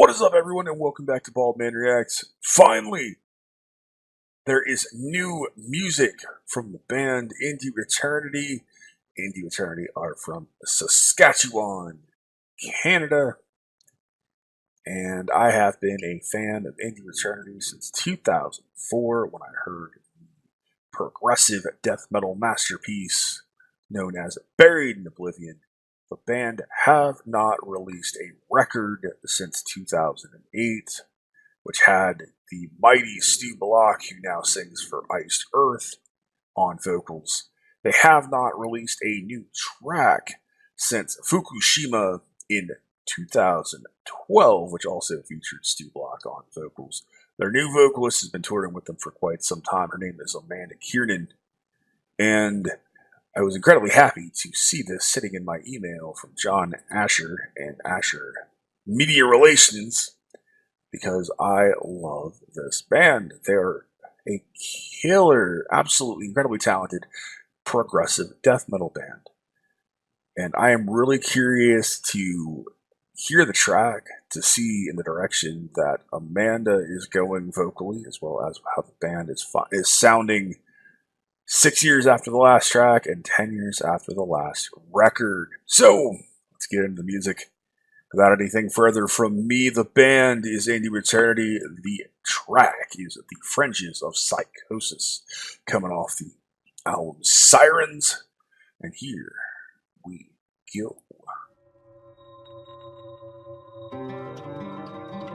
What is up, everyone, and welcome back to Baldmanreacts. Finally, there is new music from the band Into Eternity. Into Eternity are from Saskatchewan, Canada, and I have been a fan of Into Eternity since 2004 when I heard the progressive death metal masterpiece known as Buried in Oblivion. The band have not released a record since 2008, which had the mighty Stu Block, who now sings for Iced Earth, on vocals. They have not released a new track since Fukushima in 2012, which also featured Stu Block on vocals. Their new vocalist has been touring with them for quite some time. Her name is Amanda Kiernan, and I was incredibly happy to see this sitting in my email from John Asher and Asher Media Relations because I love this band. They're a killer, absolutely incredibly talented progressive death metal band. And I am really curious to hear the track, to see in the direction that Amanda is going vocally, as well as how the band is sounding 6 years after the last track and 10 years after the last record. So, let's get into the music. Without anything further from me, the band is Into Eternity. The track is The Fringes of Psychosis, coming off the album Sirens. And here we go.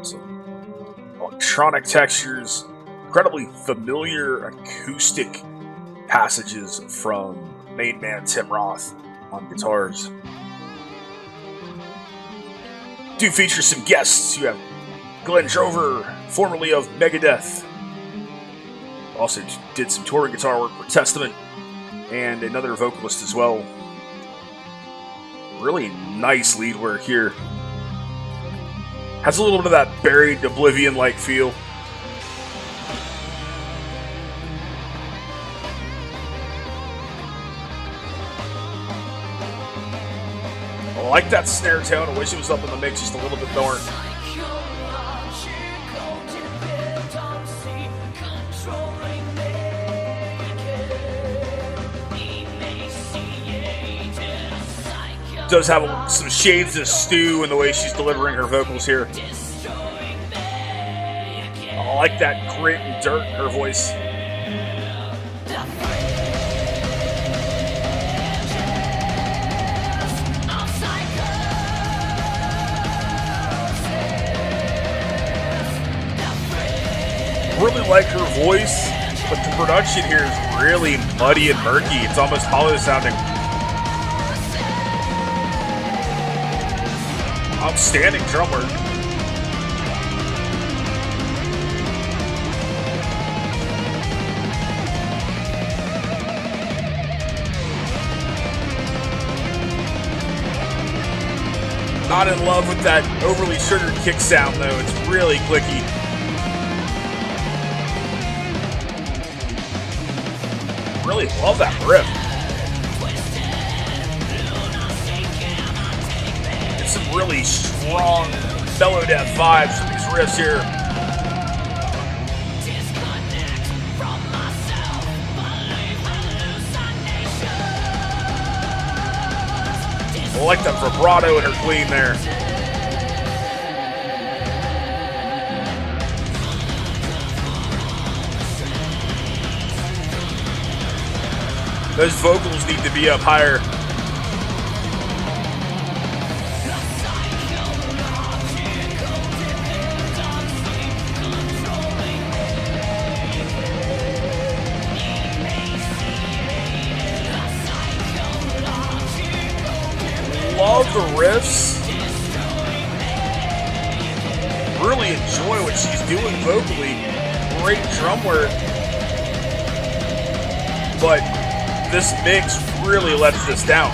Some electronic textures, incredibly familiar acoustic passages from main man Tim Roth on guitars. Do feature some guests. You have Glenn Drover, formerly of Megadeth. Also did some touring guitar work for Testament, and another vocalist as well. Really nice lead work here. Has a little bit of that Buried Oblivion-like feel. I like that snare tone. I wish it was up in the mix just a little bit more. Does have some shades of Stu in the way she's delivering her vocals here. I like that grit and dirt in her voice. Really like her voice, but the production here is really muddy and murky. It's almost hollow sounding. Outstanding drum work. Not in love with that overly sugared kick sound though. It's really clicky. Really love that riff. It's some really strong Melodeath vibes from these riffs here. I like that vibrato in her clean there. Those vocals need to be up higher. Love the riffs. Really enjoy what she's doing vocally. Great drum work. But this mix really lets this down.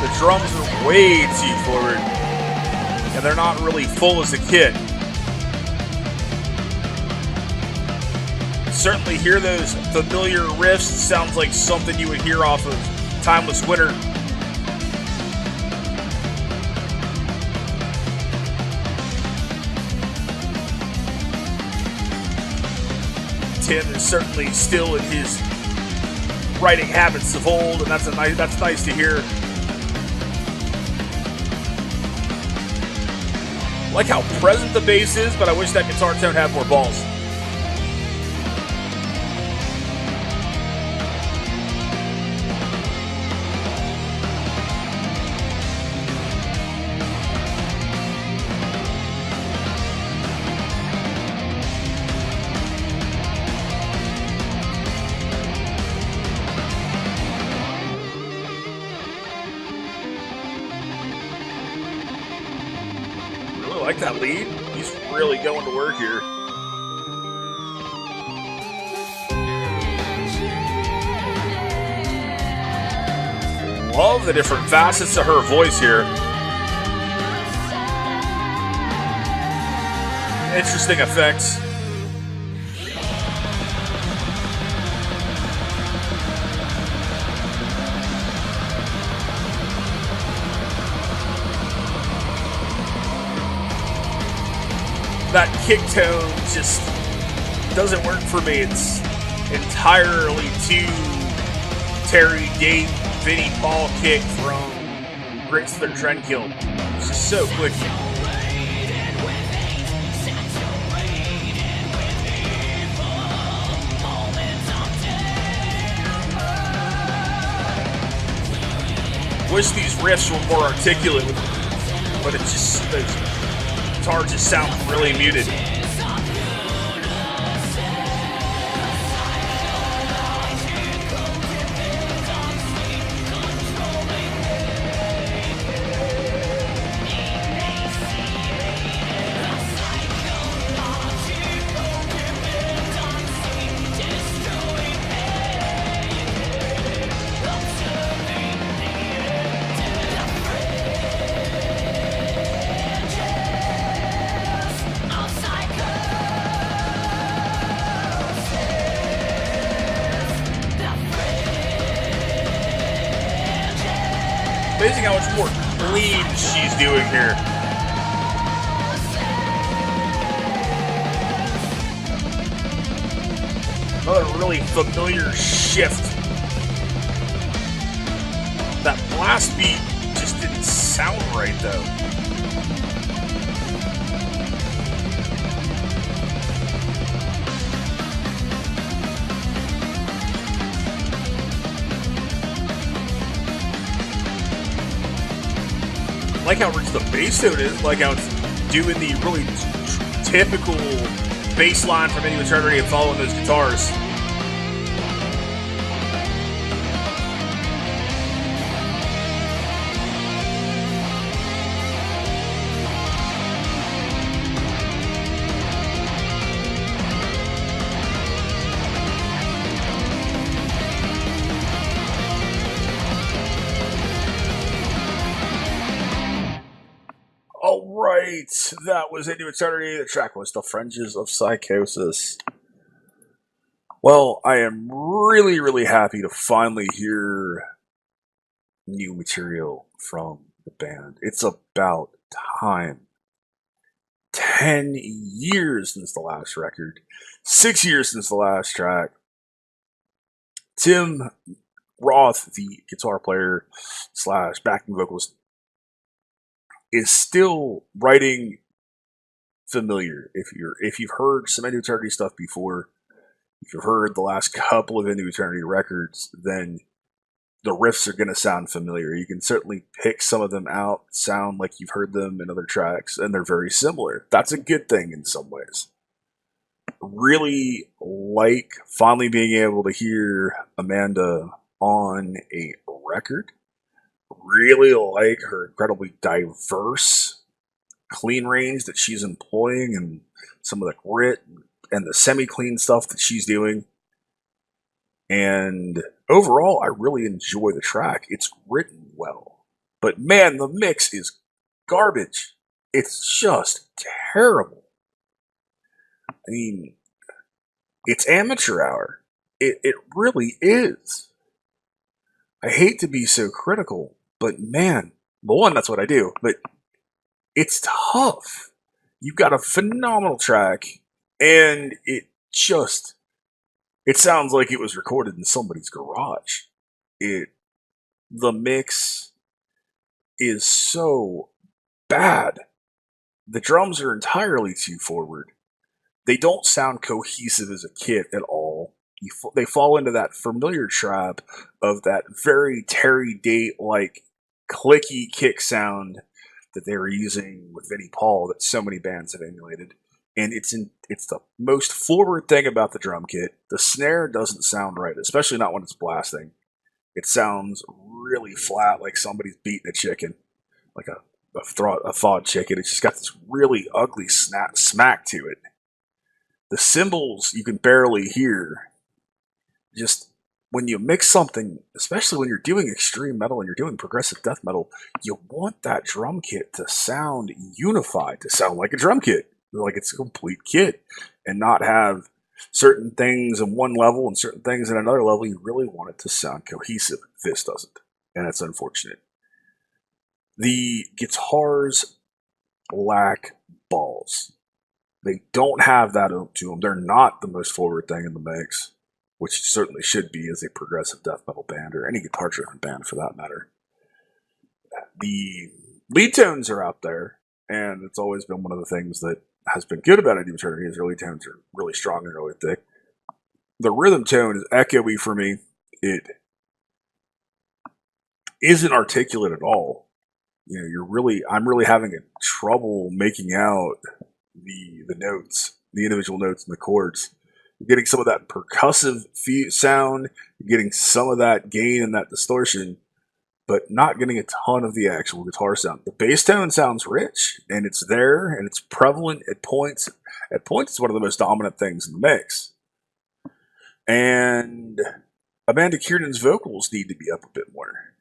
The drums are way too forward, and they're not really full as a kit. certainly hear those familiar riffs. Sounds like something you would hear off of Timeless Winter. Tim is certainly still in his writing habits of old, and that's nice to hear. I like how present the bass is, but I wish that guitar tone had more balls. I like that lead. He's really going to work here. Love the different facets to her voice here. Interesting effects. That kick tone just doesn't work for me. It's entirely too Terry, Dave, Vinnie, Paul kick from Great Southern Trendkill. It's just so quick. Wish these riffs were more articulate, but it's just the guitar just sounds really muted. Amazing how much more clean she's doing here. Another really familiar shift. That blast beat just didn't sound right though. I like how rich the bass tone is, like how it's doing the really typical bass line from Into Eternity and following those guitars. Alright, that was Into Eternity. The track was The Fringes of Psychosis. Well, I am really, really happy to finally hear new material from the band. It's about time. 10 years since the last record. 6 years since the last track. Tim Roth, the guitar player / backing vocalist, is still writing familiar. If you've heard some Into Eternity stuff before, if you've heard the last couple of Into Eternity records, then the riffs are going to sound familiar. You can certainly pick some of them out, sound like you've heard them in other tracks, and they're very similar. That's a good thing in some ways. Really like finally being able to hear Amanda on a record. Really like her incredibly diverse clean range that she's employing and some of the grit and the semi-clean stuff that she's doing. And overall, I really enjoy the track. It's written well. But man, the mix is garbage. It's just terrible. I mean, It's amateur hour. It really is. I hate to be so critical, but man, well, one, that's what I do, but it's tough. You've got a phenomenal track, and it sounds like it was recorded in somebody's garage. It the mix is so bad. The drums are entirely too forward. They don't sound cohesive as a kit at all. They fall into that familiar trap of that very Terry Date like clicky kick sound that they were using with Vinnie Paul that so many bands have emulated. And it's the most forward thing about the drum kit. The snare doesn't sound right, especially not when it's blasting. It sounds really flat, like somebody's beating a chicken, like a thawed chicken. It's just got this really ugly smack to it. The cymbals you can barely hear. Just when you mix something, especially when you're doing extreme metal and you're doing progressive death metal, you want that drum kit to sound unified, to sound like a drum kit, like it's a complete kit, and not have certain things in one level and certain things in another level. You really want it to sound cohesive. This doesn't, and it's unfortunate. The guitars lack balls. They don't have that up to them. They're not the most forward thing in the mix, which certainly should be as a progressive death metal band or any guitar-driven band for that matter. The lead tones are out there, and it's always been one of the things that has been good about Into Eternity is their lead tones are really strong and really thick. The rhythm tone is echoey for me. It isn't articulate at all. You know, I'm really having a trouble making out the notes, the individual notes and the chords. You're getting some of that percussive sound, you're getting some of that gain and that distortion, but not getting a ton of the actual guitar sound. The bass tone sounds rich, and it's there, and it's prevalent at points. At points, it's one of the most dominant things in the mix. And Amanda Kiernan's vocals need to be up a bit more.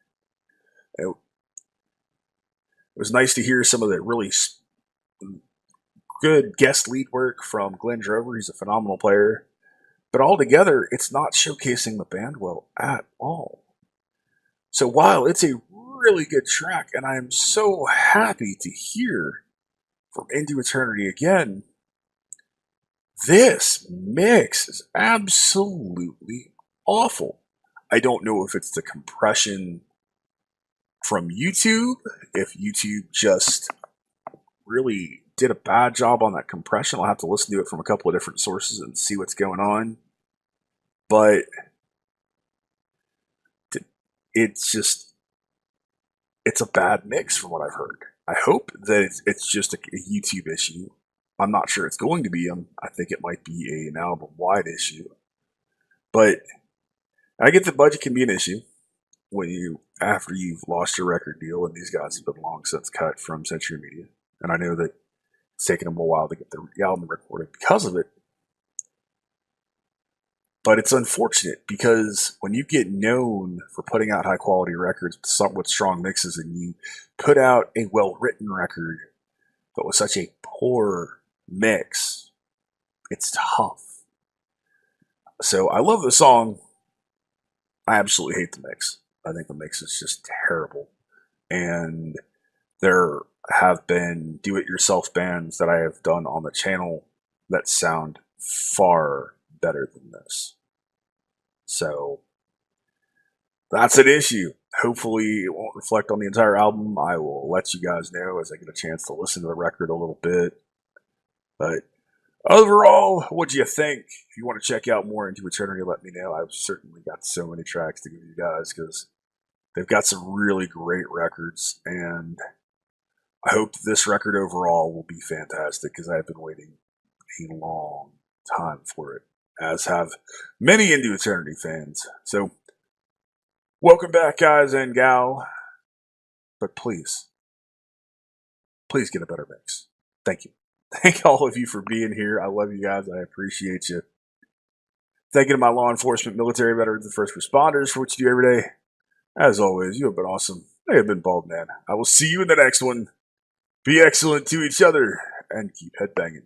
It was nice to hear some of the really good guest lead work from Glenn Drover. He's a phenomenal player. But altogether, it's not showcasing the band well at all. So while it's a really good track, and I am so happy to hear from Into Eternity again, this mix is absolutely awful. I don't know if it's the compression from YouTube, if YouTube just really did a bad job on that compression. I'll have to listen to it from a couple of different sources and see what's going on. But it's a bad mix from what I've heard. I hope that it's just a YouTube issue. I'm not sure it's going to be. I think it might be an album-wide issue. But I get that budget can be an issue after you've lost your record deal, and these guys have been long since cut from Century Media. And I know that it's taken them a while to get the album recorded because of it. But it's unfortunate because when you get known for putting out high quality records with strong mixes, and you put out a well written record but with such a poor mix, it's tough. So I love the song. I absolutely hate the mix. I think the mix is just terrible. And there have been do-it-yourself bands that I have done on the channel that sound far better than this. So that's an issue. Hopefully it won't reflect on the entire album. I will let you guys know as I get a chance to listen to the record a little bit. But overall, what do you think? If you want to check out more Into Eternity, let me know. I've certainly got so many tracks to give you guys because they've got some really great records, and I hope this record overall will be fantastic because I have been waiting a long time for it, as have many Into Eternity fans. So, welcome back, guys and gal. But please get a better mix. Thank you. Thank all of you for being here. I love you guys. I appreciate you. Thank you to my law enforcement, military veterans, and first responders for what you do every day. As always, you have been awesome. I have been Baldman. I will see you in the next one. Be excellent to each other and keep headbanging.